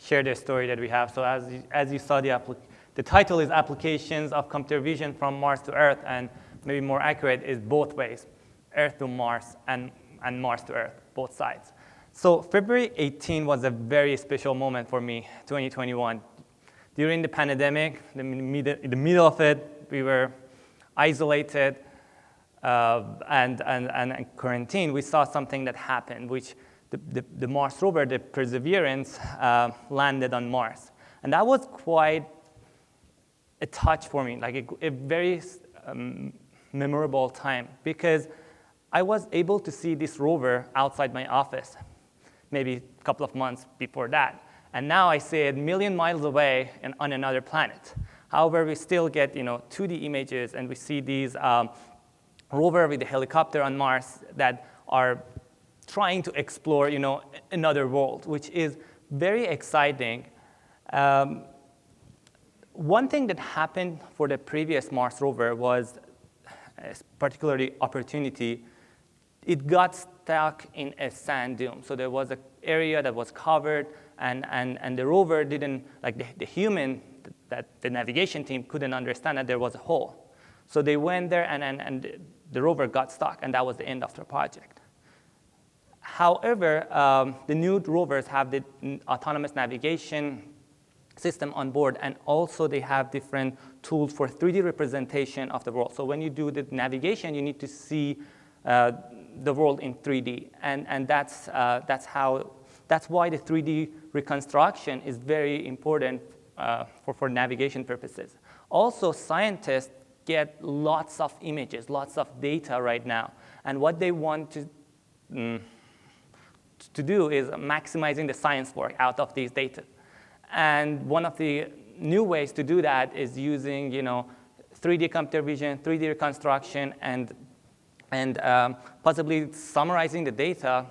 share the story that we have. So as you saw, the title is Applications of Computer Vision from Mars to Earth, and maybe more accurate is both ways, Earth to Mars and Mars to Earth, both sides. So February 18 was a very special moment for me, 2021. During the pandemic, in the middle of it, we were isolated and quarantined. We saw something that happened, which the Mars rover, the Perseverance, landed on Mars. And that was quite a touch for me, like a very memorable time, because I was able to see this rover outside my office, maybe a couple of months before that. And now I see it a million miles away and on another planet. However, we still get 2D images, and we see these rover with a helicopter on Mars that are trying to explore another world, which is very exciting. One thing that happened for the previous Mars rover was particularly opportunity. It got stuck in a sand dune. So there was an area that was covered, and the rover didn't, like the human, that the navigation team couldn't understand that there was a hole. So they went there, and the rover got stuck, and that was the end of the project. However, the new rovers have the autonomous navigation system on board, and also they have different tools for 3D representation of the world. So when you do the navigation, you need to see the world in 3D, and that's why the 3D reconstruction is very important for navigation purposes. Also, scientists get lots of images, lots of data right now, and what they want to do is maximizing the science work out of these data. And one of the new ways to do that is using 3D computer vision, 3D reconstruction, and possibly summarizing the data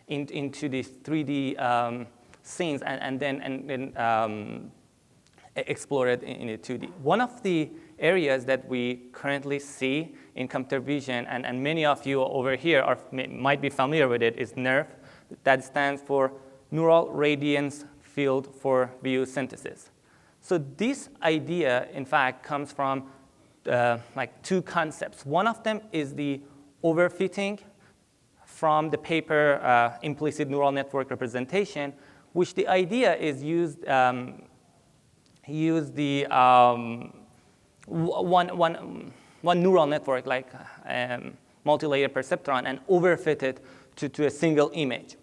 into these 3D scenes, and then explore it in a 2D. One of the areas that we currently see in computer vision, and many of you over here might be familiar with it, is NeRF. That stands for Neural Radiance Field for View Synthesis. So this idea, in fact, comes from two concepts. One of them is the overfitting from the paper implicit neural network representation, which the idea is use the one neural network, like multi-layer perceptron, and overfit it to a single image.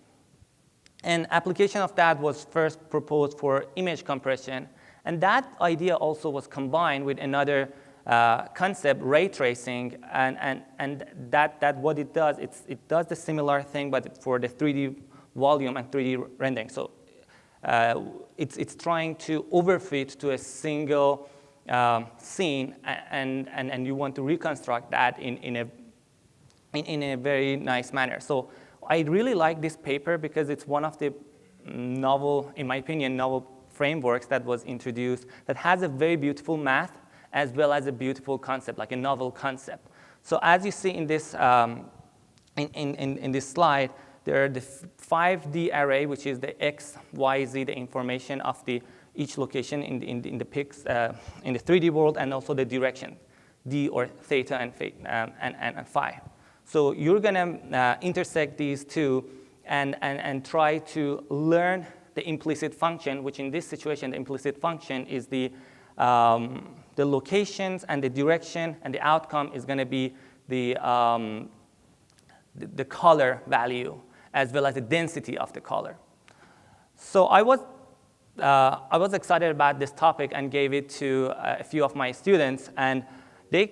An application of that was first proposed for image compression, and that idea also was combined with another concept, ray tracing, and that what it does, it does the similar thing, but for the 3D volume and 3D rendering. So it's trying to overfit to a single scene, and you want to reconstruct that in a very nice manner. So I really like this paper because it's one of the novel, in my opinion, novel frameworks that was introduced that has a very beautiful math as well as a beautiful concept, like a novel concept. So as you see in this in this slide, there are the 5D array, which is the X, Y, Z, the information of each location in the pics in the 3D world, and also the direction, D or theta and phi. So you're gonna intersect these two and try to learn the implicit function, which in this situation, the implicit function is the locations and the direction, and the outcome is gonna be the color value, as well as the density of the color. So I was excited about this topic and gave it to a few of my students, and they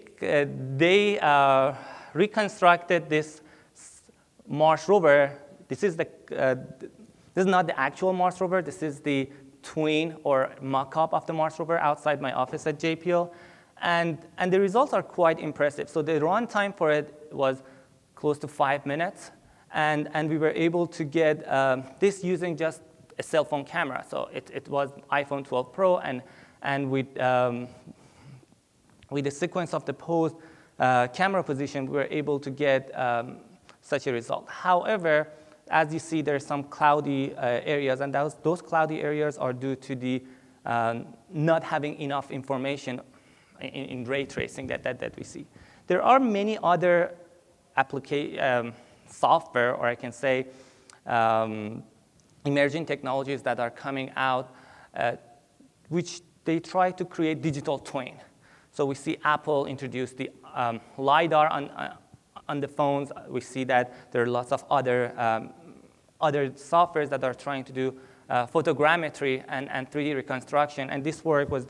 reconstructed this Mars rover. This is not the actual Mars rover. This is the twin or mock-up of the Mars rover outside my office at JPL, and the results are quite impressive. So the runtime for it was close to 5 minutes, and we were able to get this using just a cell phone camera. So it was iPhone 12 Pro, and with the sequence of the pose camera position, we were able to get such a result. However, as you see, there's some cloudy areas, and those cloudy areas are due to the not having enough information in ray tracing that we see. There are many other software, or I can say emerging technologies that are coming out, which they try to create digital twin. So we see Apple introduce the LiDAR on the phones. We see that there are lots of other softwares that are trying to do photogrammetry and 3D reconstruction. And this work was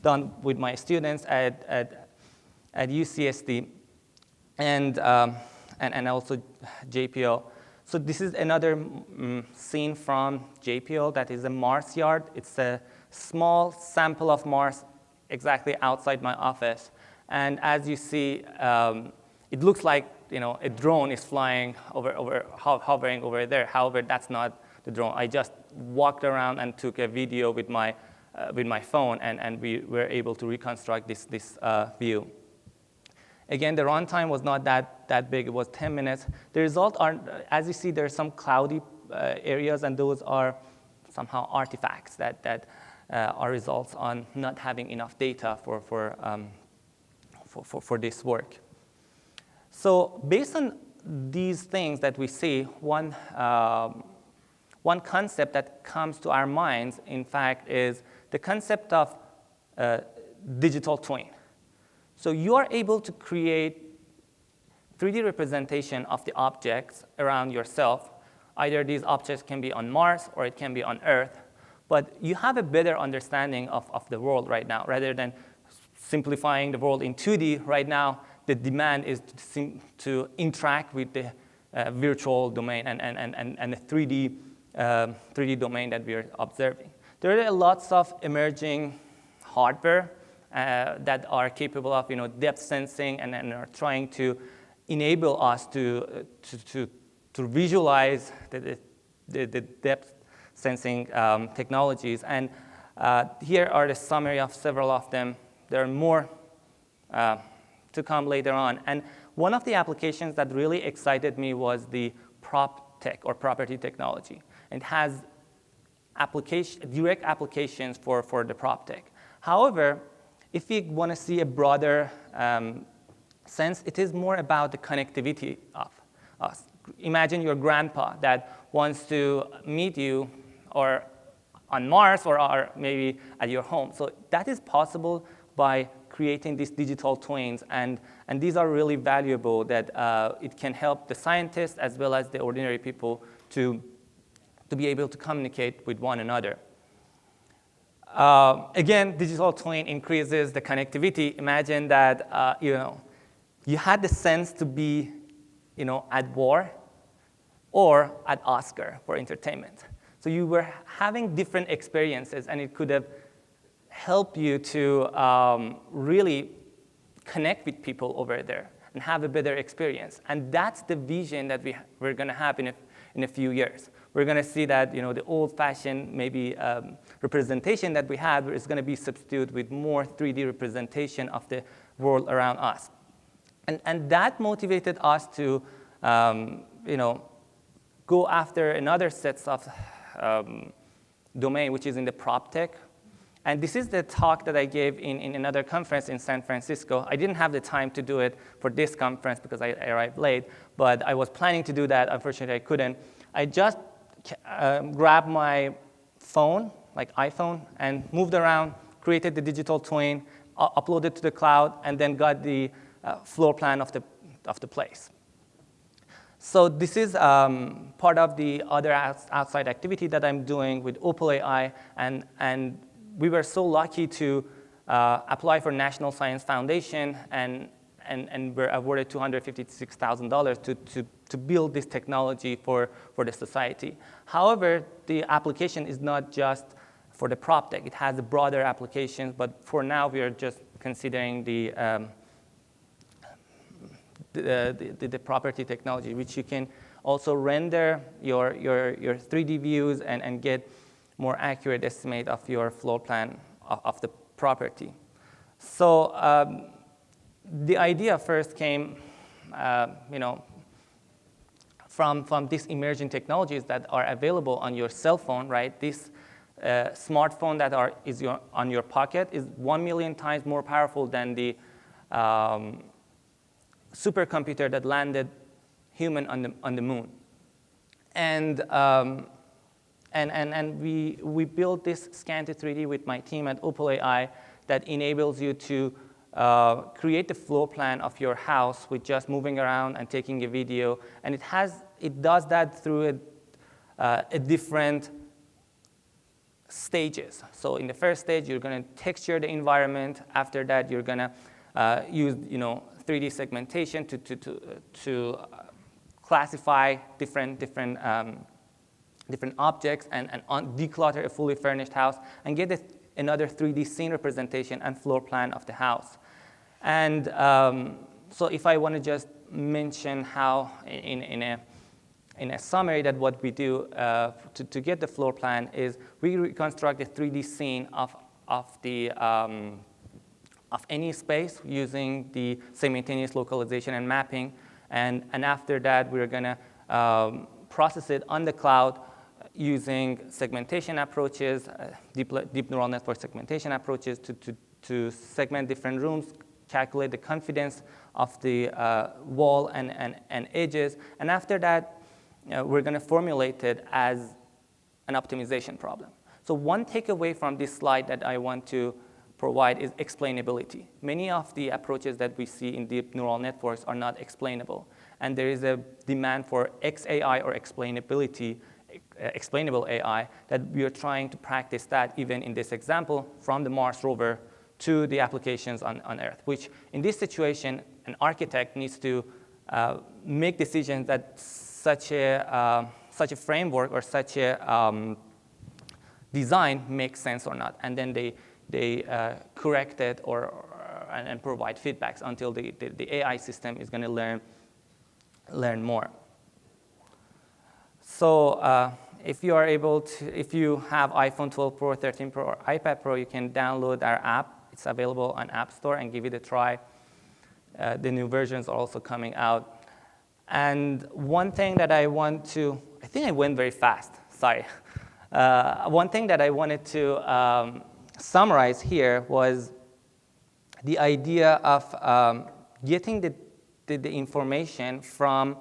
done with my students at UCSD and also JPL. So this is another scene from JPL that is a Mars yard. It's a small sample of Mars exactly outside my office. And as you see, it looks like a drone is flying hovering over there. However, that's not the drone. I just walked around and took a video with my phone, and we were able to reconstruct this view. Again, the runtime was not that big. It was 10 minutes. The results are, as you see, there's some cloudy areas, and those are somehow artifacts that are results on not having enough data for this work. So based on these things that we see, one concept that comes to our minds, in fact, is the concept of digital twin. So you are able to create 3D representation of the objects around yourself. Either these objects can be on Mars or it can be on Earth. But you have a better understanding of the world right now. Rather than simplifying the world in 2D, right now the demand is to interact with the virtual domain and the 3D domain that we are observing. There are lots of emerging hardware that are capable of depth sensing and are trying to enable us to visualize the depth sensing technologies. And here are the summary of several of them. There are more to come later on. And one of the applications that really excited me was the prop tech or property technology. It has direct applications for the prop tech. However, if we want to see a broader sense, it is more about the connectivity of us. Imagine your grandpa that wants to meet you or on Mars or maybe at your home. So that is possible by creating these digital twins, and these are really valuable that it can help the scientists as well as the ordinary people to be able to communicate with one another. Again, digital twin increases the connectivity. Imagine that you had the sense to be at war or at Oscar for entertainment. So you were having different experiences, and it could have helped you to really connect with people over there and have a better experience. And that's the vision that we're going to have in a few years. We're going to see that the old-fashioned maybe representation that we had is going to be substituted with more 3D representation of the world around us. And that motivated us to go after another set of domain, which is in the prop tech. And this is the talk that I gave in another conference in San Francisco. I didn't have the time to do it for this conference because I arrived late, but I was planning to do that. Unfortunately, I couldn't. I just grabbed my phone, like iPhone, and moved around, created the digital twin, uploaded to the cloud, and then got the floor plan of the place. So this is part of the other outside activity that I'm doing with Opal AI, and we were so lucky to apply for National Science Foundation and were awarded $256,000 to build this technology for the society. However, the application is not just for the prop tech. It has a broader application, but for now we are just considering the property technology, which you can also render your 3D views and get more accurate estimate of your floor plan of the property. So the idea first came, from these emerging technologies that are available on your cell phone, right? This smartphone that is on your pocket is 1 million times more powerful than the supercomputer that landed human on the moon. And we built this Scan to 3D with my team at Opal AI that enables you to create the floor plan of your house with just moving around and taking a video. And it does that through a different stages. So in the first stage, you're going to texture the environment. After that, you're going to use 3D segmentation to classify different objects and declutter a fully furnished house and get another 3D scene representation and floor plan of the house. And so if I want to just mention how in a summary that what we do to get the floor plan is we reconstruct a 3D scene of any space using the simultaneous localization and mapping. And after that, we're going to process it on the cloud using segmentation approaches, deep neural network segmentation approaches to segment different rooms, calculate the confidence of the wall and edges. And after that, we're going to formulate it as an optimization problem. So one takeaway from this slide that I want to provide is explainability. Many of the approaches that we see in deep neural networks are not explainable. And there is a demand for XAI or explainable AI that we are trying to practice that even in this example from the Mars rover to the applications on Earth, which in this situation, an architect needs to make decisions that such a framework or such a design makes sense or not. And then they correct it and provide feedbacks until the AI system is going to learn more. So if you have iPhone 12 Pro, 13 Pro, or iPad Pro, you can download our app. It's available on App Store and give it a try. The new versions are also coming out. And one thing that I think I went very fast, sorry. One thing that I wanted to summarize here was the idea of getting the information from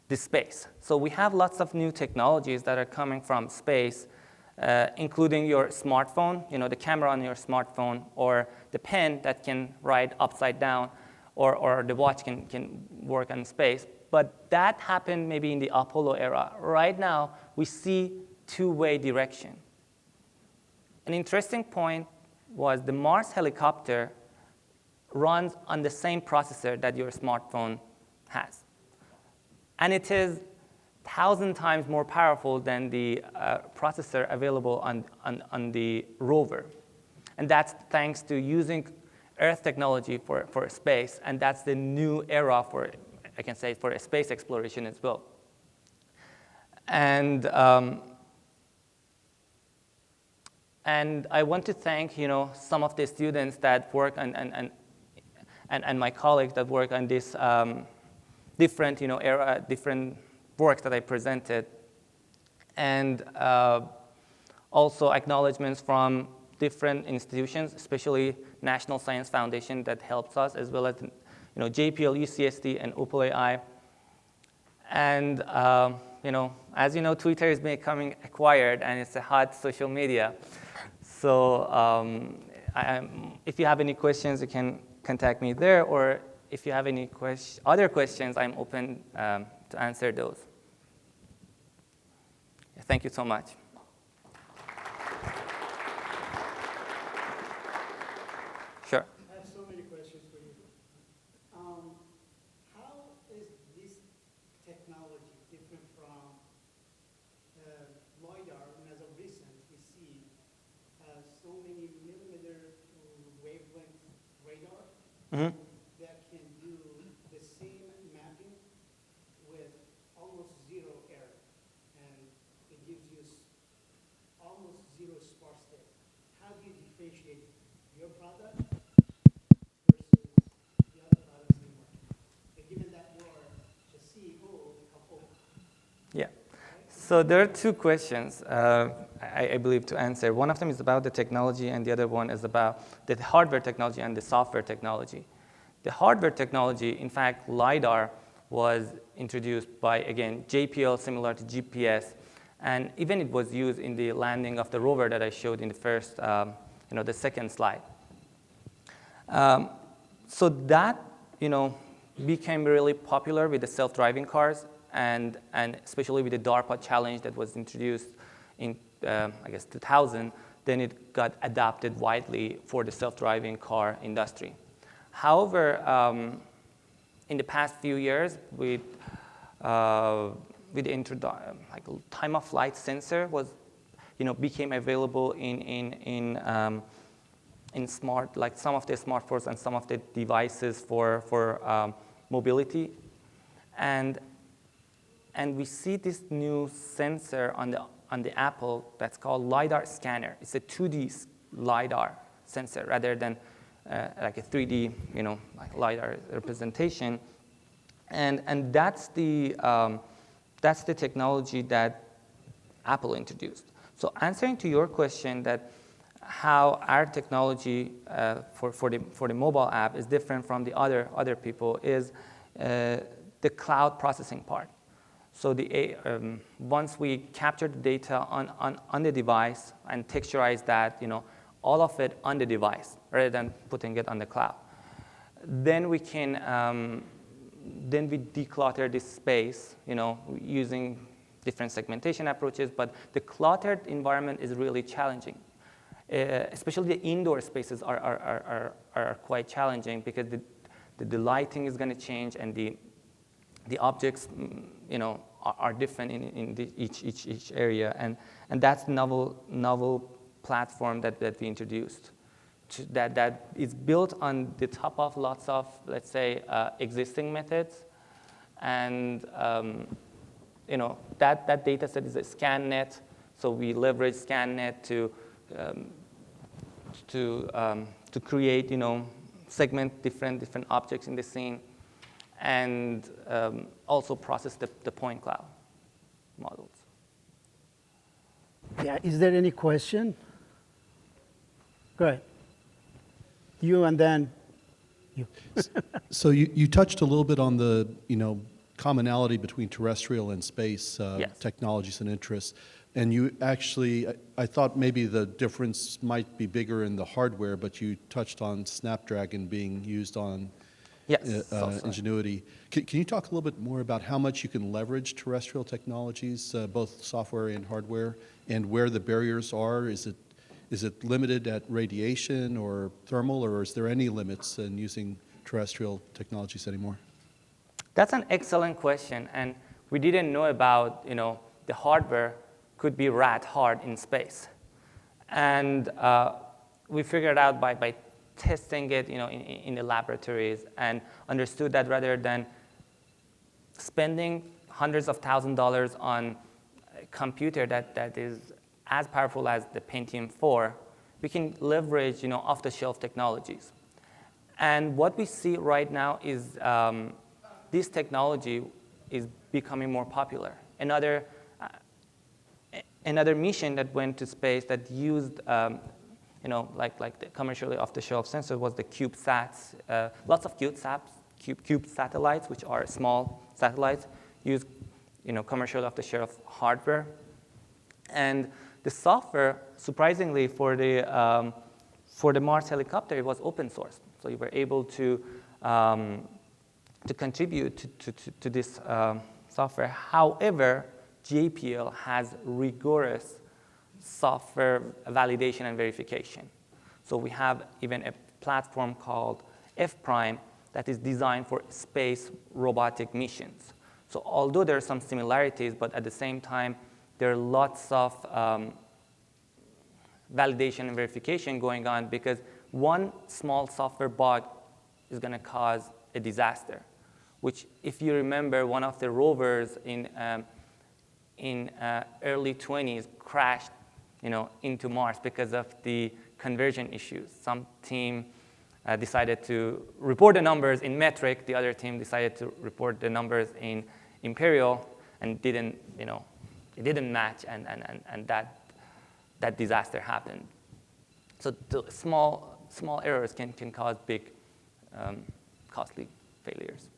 the space. So we have lots of new technologies that are coming from space, including your smartphone, the camera on your smartphone, or the pen that can write upside down, or the watch can work on space. But that happened maybe in the Apollo era. Right now, we see two-way direction. An interesting point was the Mars helicopter runs on the same processor that your smartphone has. And it is 1,000 times more powerful than the processor available on the rover. And that's thanks to using Earth technology for space. And that's the new era for space exploration as well. And I want to thank some of the students that work and my colleagues that work on this different works that I presented, and also acknowledgments from different institutions, especially National Science Foundation that helps us, as well as JPL, UCSD, and Opal AI. And as you know, Twitter is becoming acquired, and it's a hot social media. So if you have any questions, you can contact me there, or if you have any other questions, I'm open to answer those. Thank you so much. Sure. I have so many questions for you. How is this technology different from LiDAR? And as of recent, we see so many millimeter wavelength radar that can do the same mapping with almost zero error. And it gives you almost zero sparse data. How do you differentiate your product versus the other products in the market? And given that you are the CEO of Yeah. So there are two questions, I believe, to answer. One of them is about the technology, and the other one is about the hardware technology and the software technology. The hardware technology, in fact, LiDAR was introduced by, again, JPL, similar to GPS, and even it was used in the landing of the rover that I showed in the first, the second slide. So that, became really popular with the self-driving cars, and especially with the DARPA challenge that was introduced in, 2000, then it got adopted widely for the self-driving car industry. However, in the past few years, with the time-of-flight sensor was, became available in smart, like some of the smartphones and some of the devices for mobility, and we see this new sensor on the Apple that's called LiDAR scanner. It's a 2D LiDAR sensor rather than like a 3D, like LiDAR representation, and that's the technology that Apple introduced. So answering to your question that how our technology for the mobile app is different from the other people is the cloud processing part. So once we capture the data on the device and texturize that, all of it on the device rather than putting it on the cloud, then we can then we declutter this space, using different segmentation approaches. But the cluttered environment is really challenging. Especially the indoor spaces are quite challenging because the lighting is going to change and the objects, are different in each area, and that's novel platform that we introduced. That is built on the top of lots of, let's say, existing methods, and that data set is a ScanNet, so we leverage ScanNet to create, segment different objects in the scene, and also process the point cloud models. Yeah, is there any question? Go ahead. You and then you. So you touched a little bit on the commonality between terrestrial and space Yes. technologies and interests, and you actually, I thought maybe the difference might be bigger in the hardware, but you touched on Snapdragon being used on Yes. Ingenuity. Can you talk a little bit more about how much you can leverage terrestrial technologies, both software and hardware, and where the barriers are? Is it limited at radiation or thermal, or is there any limits in using terrestrial technologies anymore? That's an excellent question, and we didn't know about, the hardware could be rat hard in space. And we figured out by testing it, in the laboratories, and understood that rather than spending hundreds of thousands of dollars on a computer that is as powerful as the Pentium 4, we can leverage, off-the-shelf technologies. And what we see right now is this technology is becoming more popular. Another mission that went to space that used, like the commercially off-the-shelf sensor was the CubeSats. Lots of Cube satellites, which are small satellites, use, commercially off-the-shelf hardware. And the software, surprisingly, for the Mars helicopter, it was open source. So you were able to contribute to this software. However, JPL has rigorous software validation and verification. So we have even a platform called F-Prime that is designed for space robotic missions. So although there are some similarities, but at the same time, there are lots of validation and verification going on, because one small software bug is going to cause a disaster, which, if you remember, one of the rovers in early 20s crashed, into Mars because of the conversion issues. Some team decided to report the numbers in metric. The other team decided to report the numbers in imperial. and didn't, it didn't match, and that disaster happened. So the small errors can cause big, costly failures.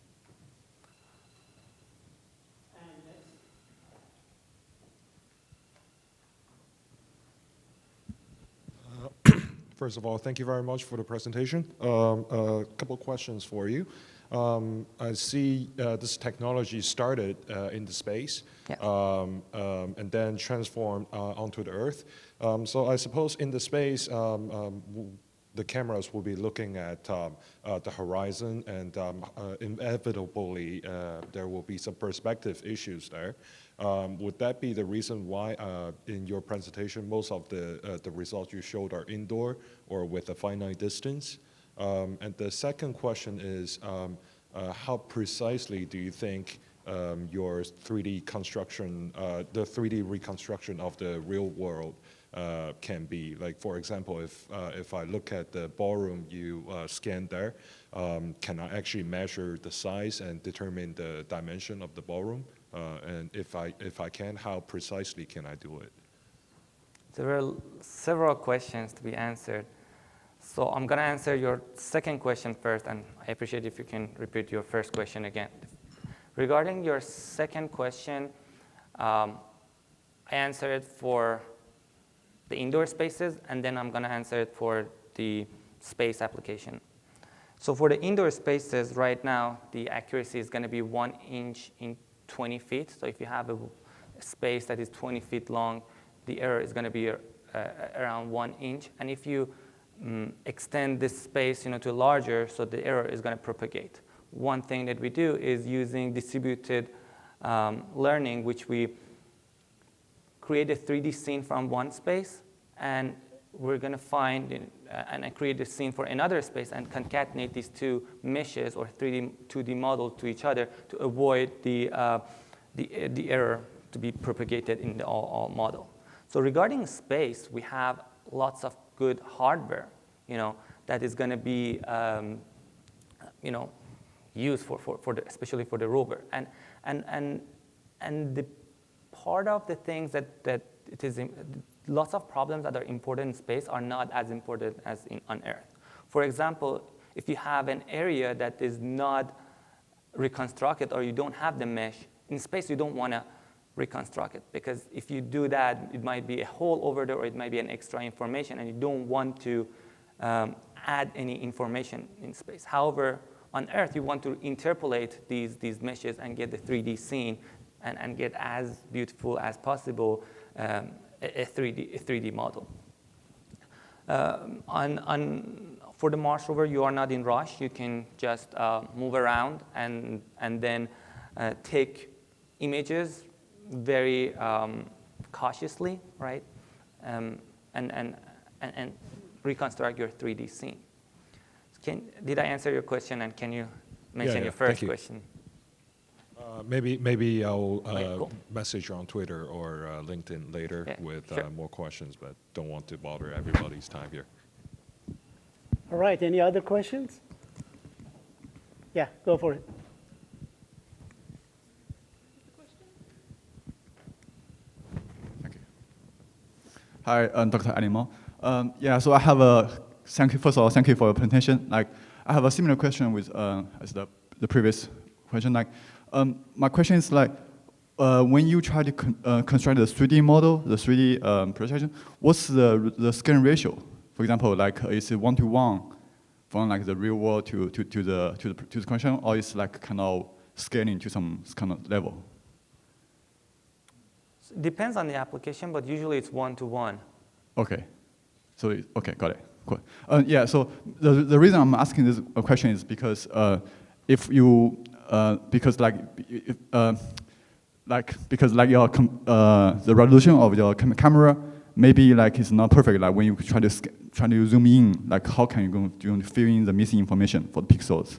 First of all, thank you very much for the presentation. A couple questions for you. I see this technology started in the space, Yeah. and then transformed onto the Earth. So I suppose in the space, the cameras will be looking at the horizon, and inevitably there will be some perspective issues there. Would that be the reason why in your presentation most of the results you showed are indoor or with a finite distance? And the second question is, how precisely do you think your 3D construction, the 3D reconstruction of the real world can be? Like, for example, if I look at the ballroom you scanned there, can I actually measure the size and determine the dimension of the ballroom? And if I can, how precisely can I do it? There are several questions to be answered. So I'm going to answer your second question first, and I appreciate if you can repeat your first question again. Regarding your second question, I answered it for the indoor spaces, and then I'm going to answer it for the space application. So for the indoor spaces, right now, the accuracy is going to be 1 inch in 20 feet. So if you have a space that is 20 feet long, the error is going to be around 1 inch. And if you extend this space to larger, so the error is going to propagate. One thing that we do is using distributed learning, which we create a 3D scene from one space, and we're going to find and create a scene for another space and concatenate these two meshes or 2D models to each other to avoid the error to be propagated in the all model. So regarding space, we have lots of good hardware, that is going to be, used especially for the rover. And the part of the things that it is, lots of problems that are important in space are not as important as on Earth. For example, if you have an area that is not reconstructed or you don't have the mesh, in space you don't want to reconstruct it, because if you do that, it might be a hole over there or it might be an extra information, and you don't want to add any information in space. However, on Earth, you want to interpolate these meshes and get the 3D scene and get as beautiful as possible a 3D model. For the Mars rover, you are not in rush. You can just move around and then take images very cautiously, right? And reconstruct your 3D scene. Did I answer your question, and can you mention your first question? Maybe I'll Okay, cool. message you on Twitter or LinkedIn later with sure. more questions, but don't want to bother everybody's time here. All right, any other questions? Yeah, go for it. Thank you. Hi, I'm Dr. Animo. Yeah, so I have a first of all, thank you for your presentation. Like, I have a similar question with as the previous question. Like, my question is like, when you try to construct the 3D model, the 3D projection, what's the scan ratio? For example, like, is it 1-to-1 from like the real world to the construction, or is like kind of scaling to some kind of level? Depends on the application, but usually it's 1-to-1. Okay. So, okay, got it. Cool. Yeah, so the reason I'm asking this question is because if you, because like your the resolution of your camera maybe like it's not perfect. Like when you try to zoom in, like how can you fill in the missing information for the pixels?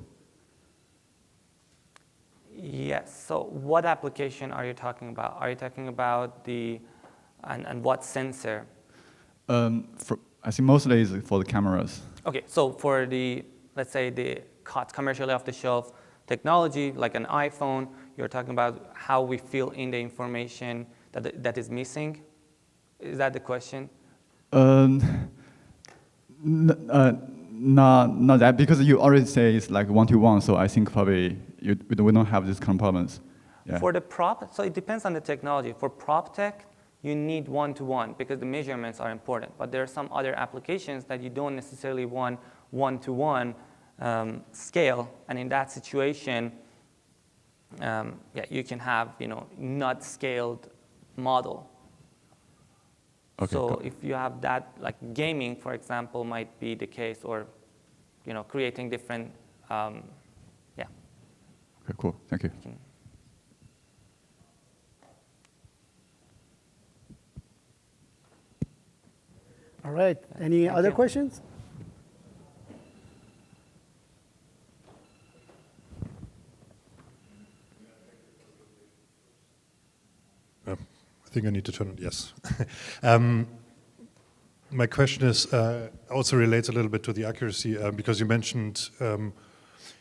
Yes. So what application are you talking about? Are you talking about and what sensor? I think mostly is for the cameras. Okay. So for let's say the commercially off-the-shelf technology, like an iPhone, you're talking about how we fill in the information that is missing. Is that the question? Not that, because you already say it's like one-to-one, so I think probably we don't have these kind of problems. Yeah. For the prop, so it depends on the technology. For prop tech, you need one-to-one because the measurements are important. But there are some other applications that you don't necessarily want one-to-one scale. And in that situation, yeah, you can have not scaled model. Okay, So cool. if you have that, like gaming, for example, might be the case, or creating different, yeah. Okay, cool. Thank you. All right. Any other you. questions? I think I need to turn on yes. My question is also relates a little bit to the accuracy because you mentioned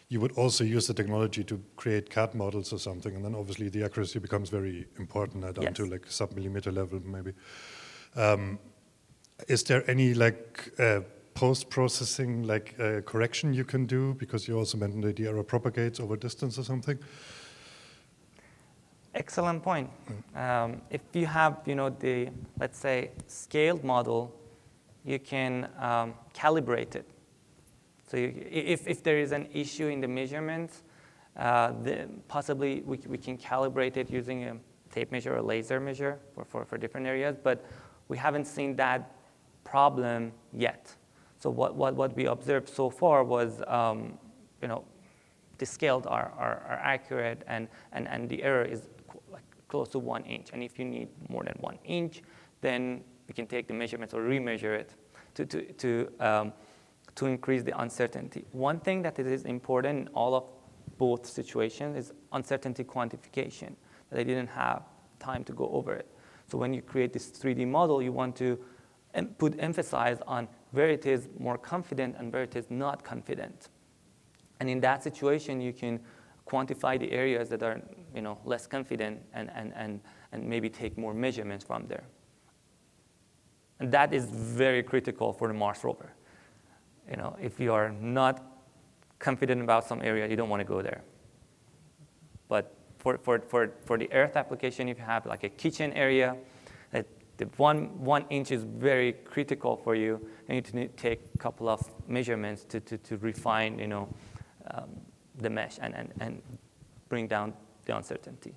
you would also use the technology to create CAD models or something, and then obviously the accuracy becomes very important down to like sub-millimeter level maybe. Is there any like post-processing like correction you can do, because you also mentioned that the error propagates over distance or something? Excellent point. If you have, the, let's say, scaled model, you can calibrate it. So if there is an issue in the measurements, possibly we can calibrate it using a tape measure or laser measure for different areas, but we haven't seen that problem yet. So what we observed so far was, the scaled are accurate and the error is close to 1 inch. And if you need more than 1 inch, then we can take the measurements or remeasure it to increase the uncertainty. One thing that is important in all of both situations is uncertainty quantification, that I didn't have time to go over it. So when you create this 3D model, you want to put emphasis on where it is more confident and where it is not confident. And in that situation, you can quantify the areas that are less confident and maybe take more measurements from there. And that is very critical for the Mars rover. If you are not confident about some area, you don't want to go there. But for the Earth application, if you have like a kitchen area, that the one inch is very critical for you, and you need to take a couple of measurements to refine the mesh and bring down the uncertainty.